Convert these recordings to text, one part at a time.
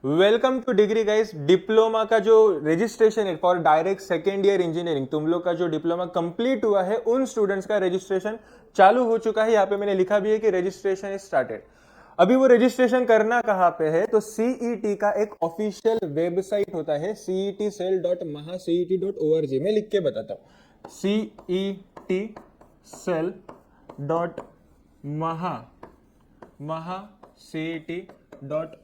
Welcome two degree guys. Diploma का जो registration है for direct second year engineering, तुम लोग का जो डिप्लोमा कंप्लीट हुआ है उन स्टूडेंट्स का रजिस्ट्रेशन चालू हो चुका है। यहाँ पे मैंने लिखा भी है कि रजिस्ट्रेशन इज स्टार्टेड। अभी वो रजिस्ट्रेशन करना कहाँ पे है, तो सीईटी का एक ऑफिशियल वेबसाइट होता है cetcell.mahacet.org। मैं लिख के बताता हूँ, cetcell.mahacet.org।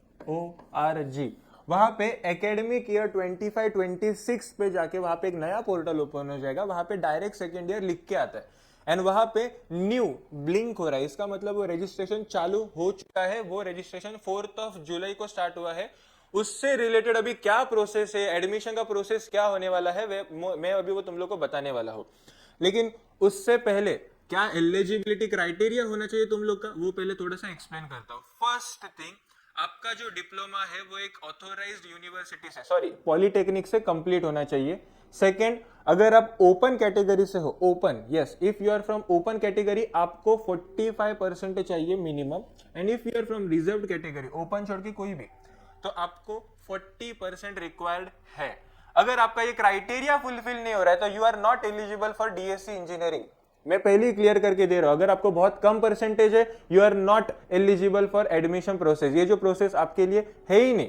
वहां पे एकेडमिक ईयर 25-26 पे जाके वहां पे एक नया पोर्टल ओपन हो जाएगा। वहां पे डायरेक्ट सेकेंड ईयर लिख के आता है एंड वहां पे न्यू ब्लिंक हो रहा है। इसका मतलब वो रजिस्ट्रेशन चालू हो चुका है। वो रजिस्ट्रेशन 4 जुलाई को स्टार्ट हुआ है। उससे रिलेटेड अभी क्या प्रोसेस है, एडमिशन का प्रोसेस क्या होने वाला है, मैं अभी वो तुम लोग को बताने वाला हूं। लेकिन उससे पहले क्या एलिजिबिलिटी क्राइटेरिया होना चाहिए तुम लोग का, वो पहले थोड़ा सा एक्सप्लेन करता हूँ। फर्स्ट थिंग, आपका जो डिप्लोमा है वो एक ऑथोराइज्ड यूनिवर्सिटी से, सॉरी पॉलिटेक्निक से कंप्लीट होना चाहिए। सेकंड, अगर आप ओपन कैटेगरी से हो, open, yes, if you are from open category आपको 45% चाहिए minimum. And if you are from reserve category, open छोड़ के कोई भी, तो आपको 40% रिक्वायर्ड है। अगर आपका ये क्राइटेरिया फुलफिल नहीं हो रहा है तो you are not eligible for DSC engineering. मैं पहले ही क्लियर करके दे रहा हूं, अगर आपको बहुत कम परसेंटेज है you are not eligible for admission process. ये जो प्रोसेस आपके लिए है ही नहीं।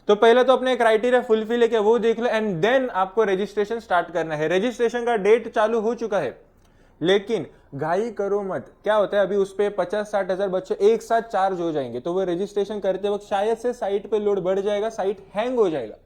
तो पहले तो अपने क्राइटेरिया फुलफिल है क्या वो देख लो एंड देन आपको रजिस्ट्रेशन स्टार्ट करना है। रजिस्ट्रेशन का डेट चालू हो चुका है, लेकिन घाई करो मत। क्या होता है, अभी उस पर 50-60 हजार बच्चे एक साथ चार्ज हो जाएंगे, तो वो रजिस्ट्रेशन करते वक्त शायद से साइट पे लोड बढ़ जाएगा, साइट हैंग हो जाएगा।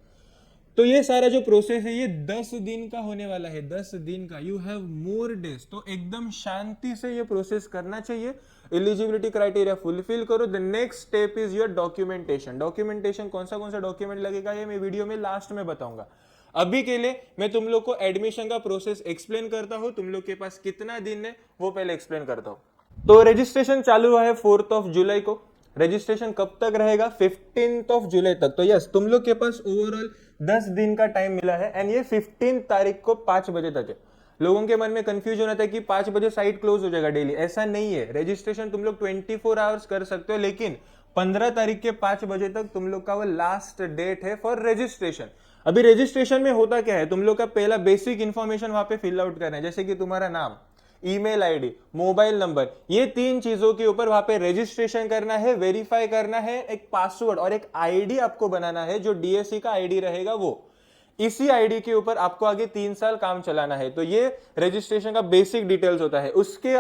तो ये सारा जो प्रोसेस है ये 10 दिन का होने वाला है, 10 दिन का। यू हैव मोर डेज, तो एकदम शांति से ये प्रोसेस करना चाहिए। एलिजिबिलिटी क्राइटेरिया फुलफिल करो। The next step is your documentation. Documentation कौन सा डॉक्यूमेंट लगेगा ये मैं वीडियो में लास्ट में बताऊंगा। अभी के लिए मैं तुम लोग को एडमिशन का प्रोसेस एक्सप्लेन करता हूं। तुम लोग के पास कितना दिन है वो पहले एक्सप्लेन करता हूं। तो रजिस्ट्रेशन चालू हुआ है 4 जुलाई को। रजिस्ट्रेशन कब तक रहेगा, 15 जुलाई तक। तो यस, तुम लोग के पास ओवरऑल 10 दिन का टाइम मिला है एंड ये 15 तारीख को 5 बजे तक है। लोगों के मन में कंफ्यूजन होता है कि 5 बजे साइट क्लोज हो जाएगा डेली। ऐसा नहीं है, रजिस्ट्रेशन तुम लोग 24 आवर्स कर सकते हो, लेकिन 15 तारीख के 5 बजे तक तुम लोग का वो लास्ट डेट है फॉर रजिस्ट्रेशन। अभी रजिस्ट्रेशन में होता क्या है, तुम लोग का पहला बेसिक इंफॉर्मेशन वहां पे फिल आउट करना है, जैसे कि तुम्हारा नाम, ईमेल आईडी, मोबाइल नंबर, ये 3 चीजों के ऊपर वहां पे रजिस्ट्रेशन करना है, वेरीफाई करना है। एक पासवर्ड और एक आईडी आपको बनाना है, जो डीएससी का आईडी रहेगा वो। इसी आईडी के ऊपर आपको आगे 3 साल काम चलाना है। तो ये रजिस्ट्रेशन का बेसिक डिटेल्स होता है। उसके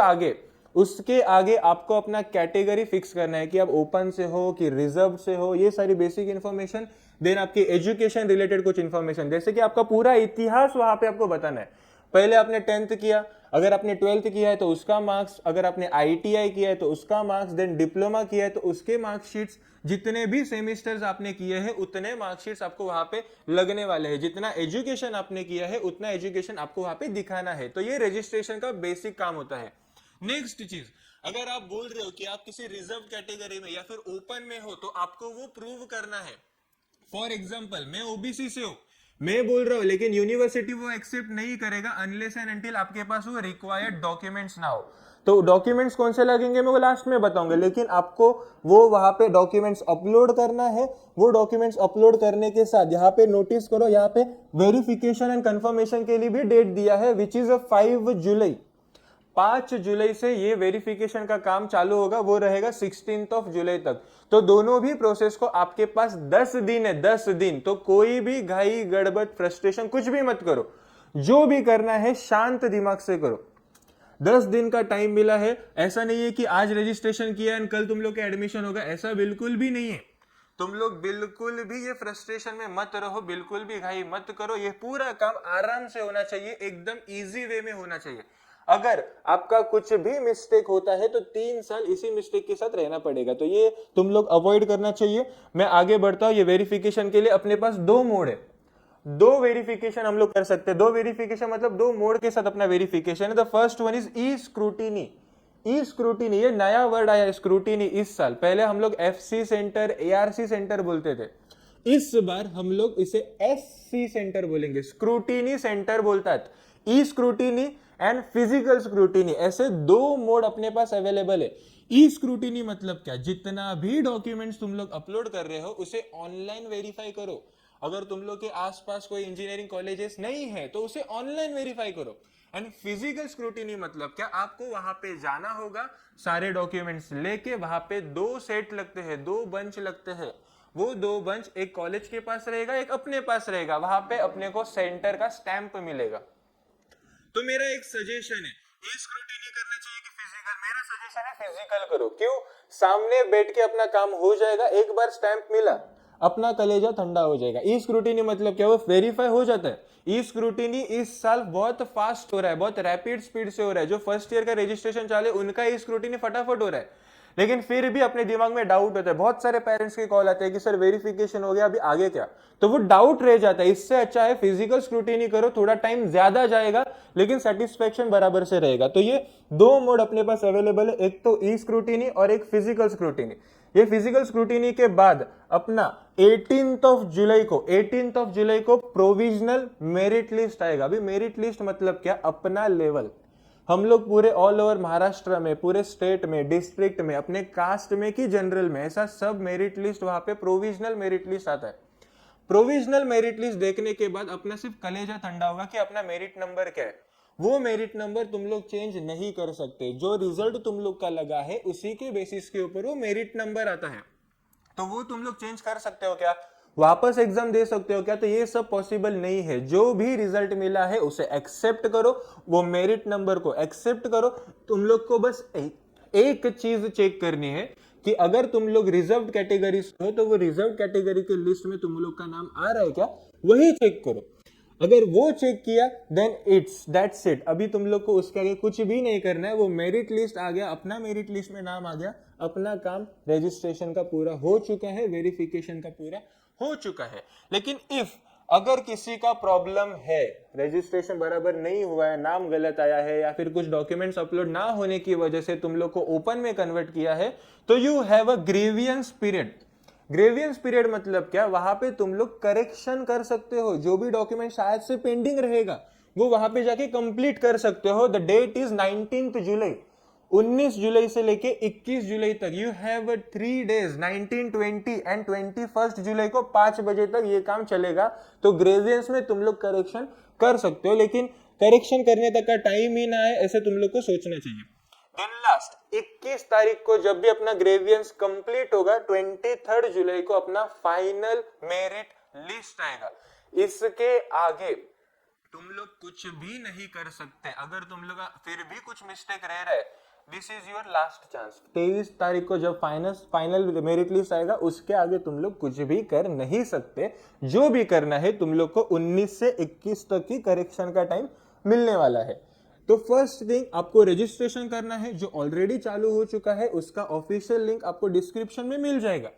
आगे आपको अपना कैटेगरी फिक्स करना है कि आप ओपन से हो कि रिजर्व से हो, ये सारी बेसिक इंफॉर्मेशन। देन आपकी एजुकेशन रिलेटेड कुछ इंफॉर्मेशन, जैसे कि आपका पूरा इतिहास वहां पे आपको बताना है। पहले आपने 10th किया, अगर आपने 12th किया है तो उसका मार्क्स, अगर आपने आईटीआई किया है तो उसका मार्क्स, देन डिप्लोमा किया है तो उसके मार्कशीट्स, जितने भी सेमेस्टर्स आपने किए हैं उतने मार्कशीट्स आपको वहां पे लगने वाले हैं। जितना एजुकेशन आपने किया है उतना एजुकेशन आपको वहां पे दिखाना है। तो ये रजिस्ट्रेशन का बेसिक काम होता है। नेक्स्ट चीज, अगर आप बोल रहे हो कि आप किसी रिजर्व कैटेगरी में या फिर ओपन में हो तो आपको वो प्रूव करना है। फॉर एग्जाम्पल, मैं ओबीसी से हूं, मैं बोल रहा हूं, लेकिन यूनिवर्सिटी वो एक्सेप्ट नहीं करेगा अनलेस एंड अनटिल आपके पास वो रिक्वायर्ड डॉक्यूमेंट्स ना हो। तो डॉक्यूमेंट्स कौन से लगेंगे मैं वो लास्ट में बताऊंगा, लेकिन आपको वो वहां पे डॉक्यूमेंट्स अपलोड करना है। वो डॉक्यूमेंट्स अपलोड करने के साथ यहाँ पे नोटिस करो, यहाँ पे वेरिफिकेशन एंड कंफर्मेशन के लिए भी डेट दिया है, विच इज 5 जुलाई। 5 जुलाई से ये वेरिफिकेशन का काम चालू होगा, वो रहेगा 16 जुलाई तक। तो दोनों भी प्रोसेस को आपके पास 10 दिन है, 10 दिन। तो कोई भी घाई गड़बड़ फ्रस्ट्रेशन कुछ भी मत करो, जो भी करना है शांत दिमाग से करो। 10 दिन का टाइम मिला है। ऐसा नहीं है कि आज रजिस्ट्रेशन किया एंड कल तुम लोग का एडमिशन होगा, ऐसा बिल्कुल भी नहीं है। तुम लोग बिल्कुल भी ये फ्रस्ट्रेशन में मत रहो, बिल्कुल भी घाई मत करो। ये पूरा काम आराम से होना चाहिए, एकदम इजी वे में होना चाहिए। अगर आपका कुछ भी मिस्टेक होता है तो 3 साल इसी मिस्टेक के साथ रहना पड़ेगा। तो ये तुम लोग अवॉइड करना चाहिए। मैं आगे बढ़ता हूं। ये वेरिफिकेशन के लिए अपने पास 2 मोड है, 2 वेरिफिकेशन हम लोग कर सकते हैं। 2 वेरिफिकेशन मतलब 2 मोड के साथ अपना वेरिफिकेशन है। The first one is E scrutiny. E scrutiny, ये नया वर्ड आया स्क्रूटिनी इस साल। पहले हम लोग एफसी सेंटर, एआरसी सेंटर बोलते थे, इस बार हम लोग इसे एससी सेंटर बोलेंगे। स्क्रूटिनी सेंटर बोलता है। ई स्क्रूटिनी एंड फिजिकल स्क्रूटिनी, ऐसे 2 मोड अपने पास अवेलेबल है। ई स्क्रूटिनी मतलब क्या, जितना भी डॉक्यूमेंट्स तुम लोग अपलोड कर रहे हो उसे ऑनलाइन वेरीफाई करो। अगर तुम लोग के आसपास कोई इंजीनियरिंग कॉलेजेस नहीं है तो उसे ऑनलाइन वेरीफाई करो। एंड फिजिकल स्क्रूटिनी मतलब क्या, आपको वहां पे जाना होगा, सारे डॉक्यूमेंट्स लेके, वहां पे 2 सेट लगते हैं, 2 बंच लगते हैं, वो 2 बंच एक कॉलेज के पास रहेगा, एक अपने पास रहेगा, वहां पे अपने को सेंटर का स्टैंप मिलेगा। तो मेरा एक सजेशन है, ये स्क्रूटिनी करना चाहिए कि फिजिकल, मेरा सजेशन है फिजिकल करो। क्यों, सामने बैठ के अपना काम हो जाएगा, एक बार स्टैंप मिला अपना कलेजा ठंडा हो जाएगा। ई स्क्रूटिनी मतलब क्या, वो वेरीफाई हो जाता है। ई स्क्रूटिनी इस साल बहुत फास्ट हो रहा है, बहुत रैपिड स्पीड से हो रहा है। जो फर्स्ट ईयर का रजिस्ट्रेशन चाले उनका ई स्क्रूटिनी फटाफट हो रहा है, लेकिन फिर भी अपने दिमाग में डाउट होता है। बहुत सारे पेरेंट्स के कॉल आते हैं कि सर वेरिफिकेशन हो गया, अभी आगे क्या, तो वो डाउट रह जाता है। इससे अच्छा है फिजिकल स्क्रूटिनी करो, थोड़ा टाइम ज्यादा जाएगा लेकिन सेटिस्फेक्शन बराबर से रहेगा। तो ये 2 मोड अपने पास अवेलेबल है, एक तो ई स्क्रूटिनी और एक फिजिकल स्क्रूटिनी। ये फिजिकल स्क्रूटिनी के बाद अपना 18 जुलाई को प्रोविजनल मेरिट लिस्ट आएगा। अभी मेरिट लिस्ट मतलब क्या, अपना लेवल, हम लोग पूरे ऑल ओवर महाराष्ट्र में, पूरे स्टेट में, डिस्ट्रिक्ट में, अपने कास्ट में कि जनरल में, ऐसा सब मेरिट लिस्ट वहां पे प्रोविजनल मेरिट लिस्ट आता है। प्रोविजनल मेरिट लिस्ट देखने के बाद अपना सिर्फ कलेजा ठंडा होगा कि अपना मेरिट नंबर क्या है। वो मेरिट नंबर तुम लोग चेंज नहीं कर सकते, जो रिजल्ट तुम लोग का लगा है उसी के बेसिस के ऊपर वो मेरिट नंबर आता है। तो वो तुम लोग चेंज कर सकते हो क्या, वापस एग्जाम दे सकते हो क्या, तो ये सब पॉसिबल नहीं है। जो भी रिजल्ट मिला है उसे एक्सेप्ट करो, वो मेरिट नंबर को एक्सेप्ट करो। तुम लोग को बस एक चीज चेक करनी है कि अगर तुम लोग रिजर्व कैटेगरी हो तो वो रिजर्व कैटेगरी के लिस्ट में तुम लोग का नाम आ रहा है क्या, वही चेक करो। अगर वो चेक किया देन इट्स दैट्स इट, अभी तुम लोग को उसके आगे कुछ भी नहीं करना है। वो मेरिट लिस्ट आ गया, अपना मेरिट लिस्ट में नाम आ गया, अपना काम रजिस्ट्रेशन का पूरा हो चुका है, वेरिफिकेशन का पूरा हो चुका है। लेकिन इफ अगर किसी का प्रॉब्लम है, रजिस्ट्रेशन बराबर नहीं हुआ है, नाम गलत आया है, या फिर कुछ डॉक्यूमेंट्स अपलोड ना होने की वजह से तुम लोग को ओपन में कन्वर्ट किया है, तो you have a grievance period. Grievance period मतलब क्या, वहां पे तुम लोग करेक्शन कर सकते हो, जो भी डॉक्यूमेंट शायद से पेंडिंग रहेगा वो वहां पे जाके कंप्लीट कर सकते हो। द डेट इज 19 जुलाई, 19 जुलाई से लेके 21 जुलाई तक। यू हैव 3 डेज, 19, 20 एंड 21 जुलाई को 5 बजे तक ये काम चलेगा। तो ग्रेवियंस में तुम लोग करेक्शन कर सकते हो, लेकिन करेक्शन करने तक का टाइम ही ना है ऐसे तुम लोग को सोचना चाहिए। देन लास्ट 21 तारीख को जब भी अपना ग्रेवियंस कंप्लीट होगा, 23 जुलाई को अपना फाइनल मेरिट लिस्ट आएगा। इसके आगे तुम लोग कुछ भी नहीं कर सकते। अगर तुम लोग फिर भी कुछ मिस्टेक रह रहा है, this is your last chance. 23 तारीख को जब फाइनल मेरिट लिस्ट आएगा, उसके आगे तुम लोग कुछ भी कर नहीं सकते। जो भी करना है तुम लोग को 19 से 21 तक की करेक्शन का टाइम मिलने वाला है। तो फर्स्ट थिंग, आपको रजिस्ट्रेशन करना है, जो ऑलरेडी चालू हो चुका है, उसका ऑफिशियल लिंक आपको डिस्क्रिप्शन में मिल जाएगा।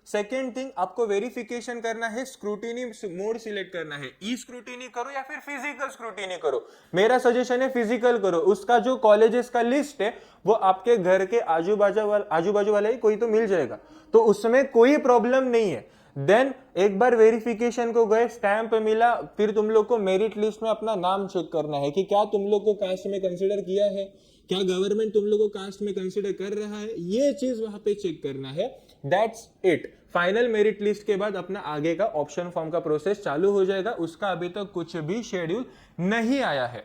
सेकेंड थिंग, आपको वेरिफिकेशन करना है, स्क्रूटिनी मोड सिलेक्ट करना है, ई स्क्रूटिनी करो या फिर फिजिकल स्क्रूटिनी करो। मेरा सजेशन है फिजिकल करो। उसका जो कॉलेजेस का लिस्ट है वो आपके घर के आजू बाजू वाले ही कोई तो मिल जाएगा, तो उसमें कोई प्रॉब्लम नहीं है। देन एक बार वेरिफिकेशन को गए, स्टैंप मिला, फिर तुम लोग को मेरिट लिस्ट में अपना नाम चेक करना है कि क्या तुम लोग को कास्ट में कंसिडर किया है, क्या गवर्नमेंट तुम लोग को कास्ट में कंसिडर कर रहा है, ये चीज वहां पे चेक करना है। That's it. Final merit list के बाद अपना आगे का ऑप्शन फॉर्म का प्रोसेस चालू हो जाएगा। उसका अभी तक कुछ भी शेड्यूल नहीं आया है।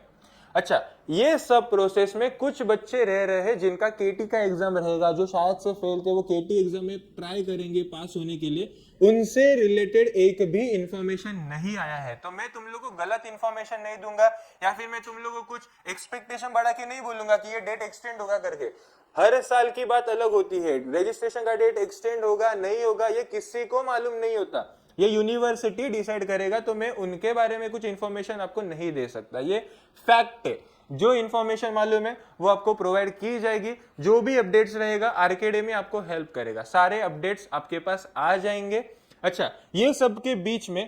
अच्छा, ये सब प्रोसेस में कुछ बच्चे रह रहे हैं जिनका केटी का एग्जाम रहेगा, जो शायद से फेल थे, वो केटी एग्जाम में ट्राई करेंगे पास होने के लिए, उनसे रिलेटेड एक भी इंफॉर्मेशन नहीं आया है। तो मैं तुम लोग को गलत इंफॉर्मेशन नहीं दूंगा, या फिर मैं तुम लोग को कुछ एक्सपेक्टेशन बढ़ा के नहीं बोलूंगा कि ये डेट एक्सटेंड होगा करके। हर साल की बात अलग होती है, रजिस्ट्रेशन का डेट एक्सटेंड होगा नहीं होगा ये किसी को मालूम नहीं होता, ये यूनिवर्सिटी डिसाइड करेगा। तो मैं उनके बारे में कुछ इंफॉर्मेशन आपको नहीं दे सकता, ये फैक्ट है। जो इंफॉर्मेशन मालूम है वो आपको प्रोवाइड की जाएगी। जो भी अपडेट्स रहेगा आरकेडमी आपको हेल्प करेगा, सारे अपडेट्स आपके पास आ जाएंगे। अच्छा, ये सब के बीच में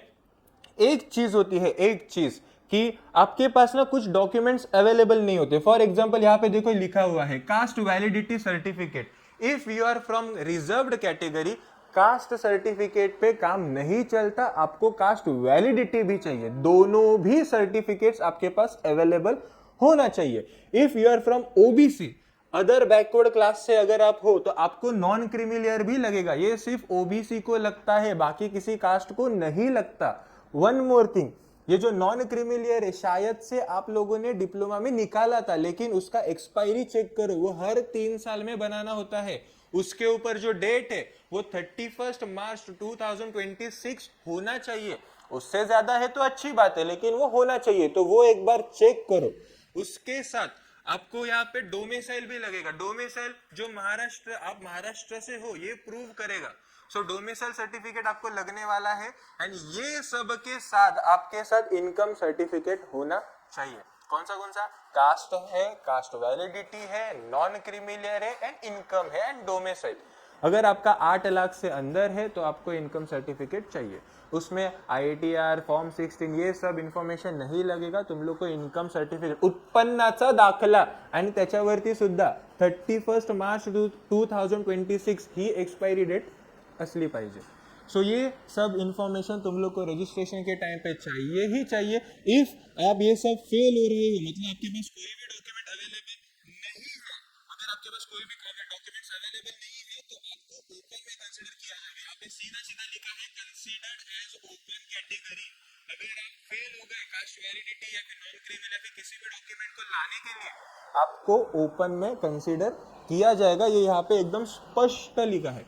एक चीज होती है, एक चीज कि आपके पास ना कुछ डॉक्यूमेंट्स अवेलेबल नहीं होते। फॉर एग्जांपल यहाँ पे देखो लिखा हुआ है caste validity certificate. If you are from reserved category, caste certificate पे काम नहीं चलता, आपको कास्ट वैलिडिटी भी चाहिए। दोनों भी सर्टिफिकेट्स आपके पास अवेलेबल होना चाहिए। If you are from OBC, other backward class से अगर आप हो तो आपको नॉन क्रीमी लेयर भी लगेगा। ये सिर्फ ओबीसी को लगता है, बाकी किसी कास्ट को नहीं लगता। वन मोर थिंग, ये जो नॉन क्रीमी लेयर है शायद से आप लोगों ने डिप्लोमा में निकाला था, लेकिन उसका एक्सपायरी चेक करो, वो हर 3 साल में बनाना होता है। उसके ऊपर जो डेट है वो 31 मार्च 2026 होना चाहिए। उससे ज्यादा है तो अच्छी बात है, लेकिन वो होना चाहिए, तो वो एक बार चेक करो। उसके साथ आपको यहाँ पे डोमिसाइल भी लगेगा। डोमिसाइल जो महाराष्ट्र, आप महाराष्ट्र से हो ये प्रूव करेगा। सो डोमिसाइल सर्टिफिकेट आपको लगने वाला है। एंड ये सब के साथ आपके साथ इनकम सर्टिफिकेट होना चाहिए। कौन सा कास्ट है, कास्ट वैलिडिटी है, नॉन क्रीमी लेयर है, एंड इनकम है, एंड डोमिसाइल। अगर आपका 8 लाख से अंदर है तो आपको इनकम सर्टिफिकेट चाहिए। उसमें IITR फॉर्म 16 ये सब इन्फॉर्मेशन नहीं लगेगा। तुम लोग को इनकम सर्टिफिकेट, उत्पन्नाचा दाखला आणि त्याच्यावरती सुद्धा 31 मार्च 2026 ही एक्सपायरी डेट असली पाहिजे। सो ये सब इंफॉर्मेशन तुम लोग को रजिस्ट्रेशन के टाइम पे चाहिए ही चाहिए। इफ आप ये सब फेल हो रहे हो, मतलब आपके पास कोई भी डॉक्यूमेंट अवेलेबल नहीं है, अगर आपके पास कोई भी डॉक्यूमेंट्स अवेलेबल नहीं है तो आपको ओपन में कंसीडर किया जाएगा। यहाँ पे सीधा सीधा लिखा है कंसीडर्ड एज ओपन कैटेगरी। अगर आप फेल हो गए कास्ट वैलिडिटी या फिर नॉन क्रीमी या फिर किसी भी डॉक्यूमेंट को लाने के लिए, आपको ओपन में कंसीडर किया जाएगा। ये यहाँ पे एकदम स्पष्ट लिखा है।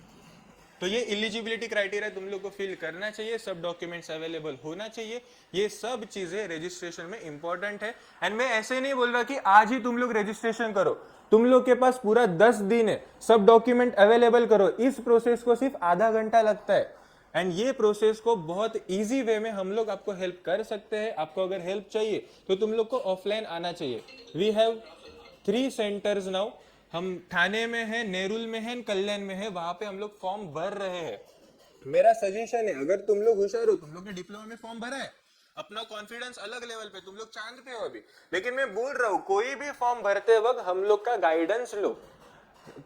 तो ये एलिजिबिलिटी क्राइटेरिया तुम लोग को फिल करना चाहिए, सब डॉक्यूमेंट्स अवेलेबल होना चाहिए। ये सब चीजें रजिस्ट्रेशन में इंपॉर्टेंट है। एंड मैं ऐसे नहीं बोल रहा कि आज ही तुम लोग रजिस्ट्रेशन करो, तुम लोग के पास पूरा 10 दिन है, सब डॉक्यूमेंट अवेलेबल करो। इस प्रोसेस को सिर्फ आधा घंटा लगता है। एंड ये प्रोसेस को बहुत इजी वे में हम लोग आपको हेल्प कर सकते हैं। आपको अगर हेल्प चाहिए तो तुम लोग को ऑफलाइन आना चाहिए। We have 3 centres now. हम ठाणे में है, नेरुल में है, कल्याण में है। वहां पे हम लोग फॉर्म भर रहे हैं। मेरा सजेशन है, अगर तुम लोग होशियार हो, तुम लोग ने डिप्लोमा में फॉर्म भरा है, अपना कॉन्फिडेंस अलग लेवल पे, तुम लोग चांद पे हो अभी, लेकिन मैं बोल रहा हूँ कोई भी फॉर्म भरते वक्त हम लोग का गाइडेंस लो।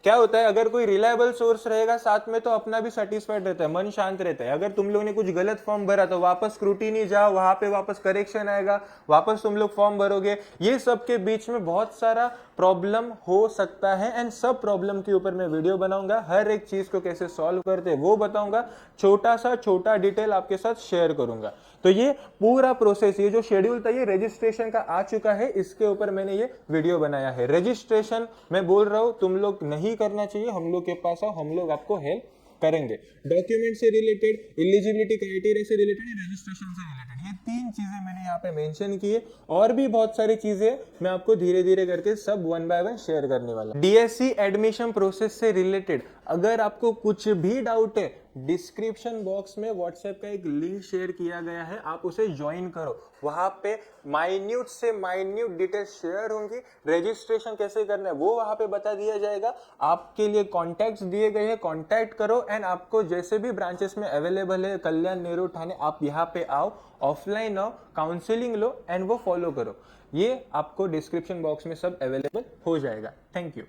क्या होता है, अगर कोई रिलायबल सोर्स रहेगा साथ में तो अपना भी सेटिस्फाइड रहता है, मन शांत रहता है। अगर तुम लोग ने कुछ गलत फॉर्म भरा तो वापस स्क्रूटिनी जाओ, वहां पे वापस करेक्शन आएगा, वापस तुम लोग फॉर्म भरोगे। ये सब के बीच में बहुत सारा प्रॉब्लम हो सकता है। एंड सब प्रॉब्लम के ऊपर मैं वीडियो बनाऊंगा, हर एक चीज को कैसे सॉल्व करते हैं वो बताऊंगा, छोटा डिटेल आपके साथ शेयर करूंगा। तो ये पूरा प्रोसेस, ये जो शेड्यूल था ये रजिस्ट्रेशन का आ चुका है, इसके ऊपर मैंने ये वीडियो बनाया है। रजिस्ट्रेशन मैं बोल रहा हूं तुम लोग नहीं करना चाहिए, हम लोग के पास आओ, हम लोग आपको हेल्प करेंगे। डॉक्यूमेंट से रिलेटेड, एलिजिबिलिटी क्राइटेरिया से रिलेटेड, रजिस्ट्रेशन से रिलेटेड, ये 3 चीजें मैंने यहाँ पे मेंशन की है। और भी बहुत सारी चीजें मैं आपको धीरे धीरे करके सब 1 बाय 1 शेयर करने वाला। DSC एडमिशन प्रोसेस से रिलेटेड अगर आपको कुछ भी डाउट है, डिस्क्रिप्शन बॉक्स में व्हाट्सएप का एक लिंक शेयर किया गया है, आप उसे ज्वाइन करो। वहां पे माइन्यूट से माइन्यूट डिटेल्स शेयर होंगी। रजिस्ट्रेशन कैसे करना है वो वहां पे बता दिया जाएगा। आपके लिए कॉन्टैक्ट्स दिए गए हैं, कॉन्टैक्ट करो। एंड आपको जैसे भी ब्रांचेस में अवेलेबल है, कल्याण, नेहरू, ठाणे, आप यहाँ पे आओ, ऑफलाइन आओ, काउंसलिंग लो एंड वो फॉलो करो। ये आपको डिस्क्रिप्शन बॉक्स में सब अवेलेबल हो जाएगा। Thank you.